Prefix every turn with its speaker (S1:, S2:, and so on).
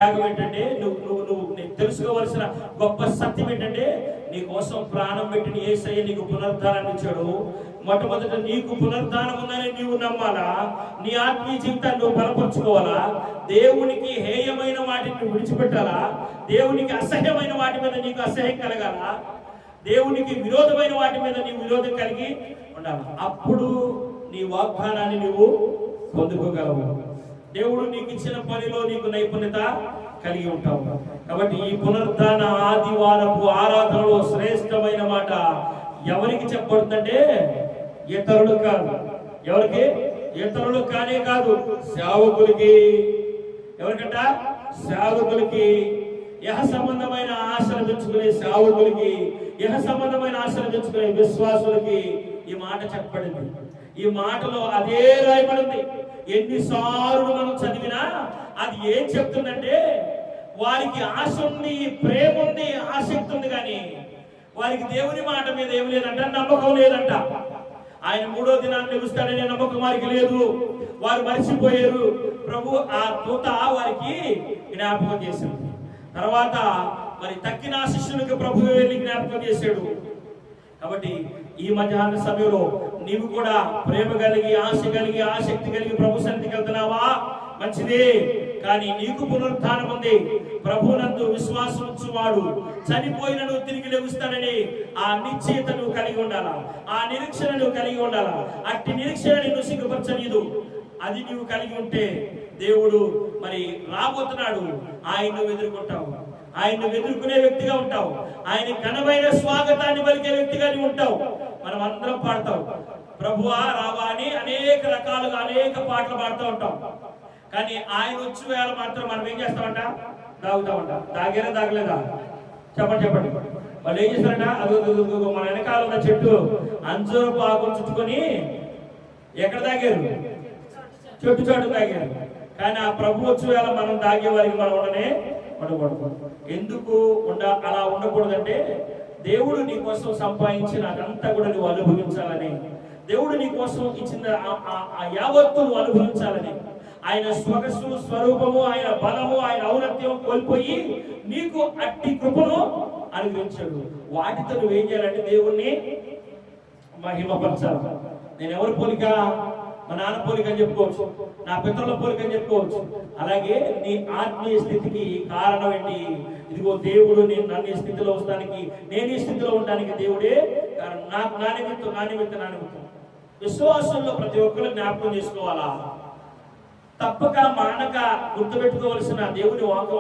S1: త్యాగం ఏంటంటే నువ్వు తెలుసుకోవలసిన గొప్ప సత్యం ఏంటంటే నీ కోసం ప్రాణం పెట్టిన యేసయ్య నీకు పునరుద్ధానాన్ని ఇచ్చాడు. మొట్టమొదట నీకు పునరుద్ధానం ఉందని నీవు నమ్మాలా, నీ ఆత్మీయ జీవితాన్ని నువ్వు బలపరుచుకోవాలా, దేవునికి హేయమైన వాటిని విడిచిపెట్టాలా, దేవునికి అసహ్యమైన వాటి మీద నీకు అసహ్యం కలగాల, దేవునికి విరోధమైన వాటి మీద నీవు విరోధం కలిగి ఉండాలి. అప్పుడు నీ వాగ్దానాన్ని నువ్వు పొందుకోగలవు. దేవుడు నీకు ఇచ్చిన పనిలో నీకు నైపుణ్యత కలిగి ఉంటావు. కాబట్టి ఈ పునరుద్ధాన ఆదివారపు ఆరాధనలో శ్రేష్టమైన మాట ఎవరికి చెప్పబడుతుందంటే ఇతరులు కాదు. ఎవరికి? ఇతరులు కానే కాదు, సేవకులకి. ఎవరికంట? సేవకులకి. యహ సంబంధమైన ఆశలు తెచ్చుకునే సేవకులకి, యహ సంబంధమైన ఆశలు తెచ్చుకునే విశ్వాసులకి ఈ మాట చెప్పబడింది. ఈ మాటలో అదే రాయబడింది. ఎన్నిసార్లు మనం చదివినా అది ఏం చెప్తుందంటే వారికి ఆశ ఉంది, ప్రేమ ఉంది, ఆసక్తి ఉంది, కానీ వారికి దేవుని మాట మీద ఏమి లేదంట, నమ్మకం లేదంట. ఆయన మూడో దినాన్ని లెగుస్తాడనే నమ్మకం వారికి లేదు. వారు మరిచిపోయారు. ప్రభు ఆ దూత వారికి జ్ఞాపకం చేశాడు. తర్వాత మరి తక్కిన శిష్యునికి ప్రభు వెళ్ళి జ్ఞాపకం చేశాడు. కాబట్టి ఈ మధ్యాహ్న సమయంలో నీవు కూడా ప్రేమ కలిగి, ఆశ కలిగి, ఆసక్తి కలిగి ప్రభు సన్నిధికి వెళ్తున్నావా? మంచిదే. కానీ నీకు పునరుద్ధానం ఉంది. ప్రభునందు విశ్వాసం ఉంచువాడు చనిపోయినను తిరిగి లెగుస్తాడని ఆ నిశ్చయత నువ్వు కలిగి ఉండాలా, ఆ నిరీక్షణ నువ్వు కలిగి ఉండాలా. అట్టి నిరీక్షణ నిన్ను సిగ్గుపరచనీయదు. అది నువ్వు కలిగి ఉంటే దేవుడు మరి రాబోతున్నాడు, ఆయన్ను ఎదుర్కొంటావు, ఆయన్ను ఎదుర్కొనే వ్యక్తిగా ఉంటావు, ఆయన ఘనమైన స్వాగతాన్ని పలికే వ్యక్తిగా నువ్వు ఉంటావు. మనం అందరం పాడతాం, ప్రభువా రావా అని అనేక రకాలుగా అనేక పాటలు పాడుతూ ఉంటాం. కానీ ఆయన వచ్చి వేళ మాత్రం మనం ఏం చేస్తామంట? తాగుతామంట. తాగేనా తాగలేదా? చెప్పండి చెప్పండి. వాళ్ళు ఏం చేస్తారంట? అదో మన వెనకాల ఉన్న చెట్టు అంజూరపు ఆకులు చుట్టుకొని ఎక్కడ తాగారు? చెట్టు చోటు తాగారు. కానీ ఆ ప్రభు వచ్చి వేళ మనం తాగే వారికి మనం ఉండకూడదు. ఎందుకు అలా ఉండకూడదంటే దేవుడు నీ కోసం సంపాదించిన అదంతా కూడా నువ్వు అనుభవించాలని, దేవుడు నీ కోసం ఇచ్చిన ఆ యావత్తు నువ్వు అనుభవించాలని, ఆయన స్వగస్సు స్వరూపము, ఆయన బలము, ఆయన ఔన్నత్యం కోల్పోయి నీకు అట్టి కృపను అనుభవించాడు. వాటితో నువ్వేం చేయాలంటే దేవుణ్ణి మహిమపరచాలి. నేను ఎవరి పోలిక? మా నాన్న పోలిక అని చెప్పుకోవచ్చు, నా పితరుల పోలిక అని చెప్పుకోవచ్చు. అలాగే నీ ఆత్మీయ స్థితికి కారణం ఏంటి? ఇదిగో దేవుడు నన్ను ఈ స్థితిలో వస్తానికి, నేను ఈ స్థితిలో ఉండడానికి దేవుడే కారణం. నా నిమిత్తం విశ్వాసంలో ప్రతి ఒక్కరు జ్ఞాపకం చేసుకోవాలా, తప్పక మానక గుర్తుపెట్టుకోవలసిన దేవుని వాక్యం.